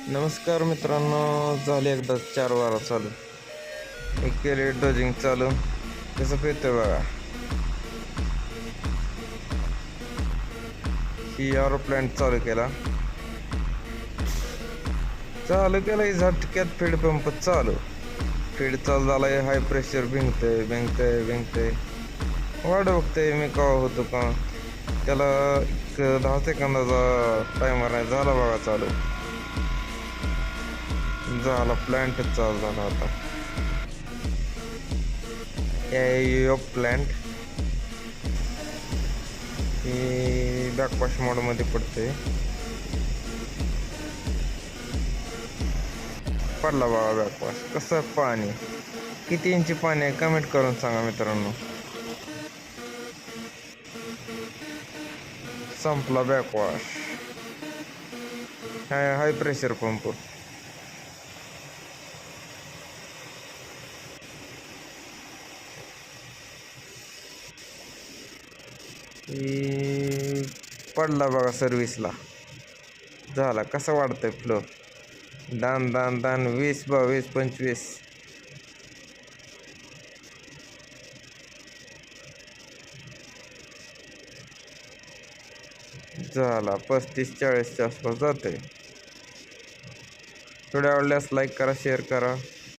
नमस्कार मित्रांनो, झाले एकदा 4 वारा चालू. एक केले डोजिंग चालू. कसं पेतोय बघा. ही एरोप्लेन चालू केला की झटक्यात फीड पंप चालू. फीड चालू झालाय. हाय प्रेशर भिंगतय वाट बघतोय मी केव्हा होतो का. त्याला 10 सेकंदाचा टायमर नाही झाला बघा चालू. झाला प्लांट चालू झाला आता. प्लांट ही बॅकवॉश मोड मध्ये पडते. पडला बघा बॅकवॉश. कसं पाणी, किती इंची पाणी आहे कमेंट करून सांगा मित्रांनो. संपला बॅकवॉश. High pressure pump. पडला बघा सर्विसला. झाला. कसं वाढतंय फ्लो. दान 20 22 25. झाला 35 40च्या आसपास जाते. व्हिडिओ आवडल्यास लाईक करा, शेअर करा.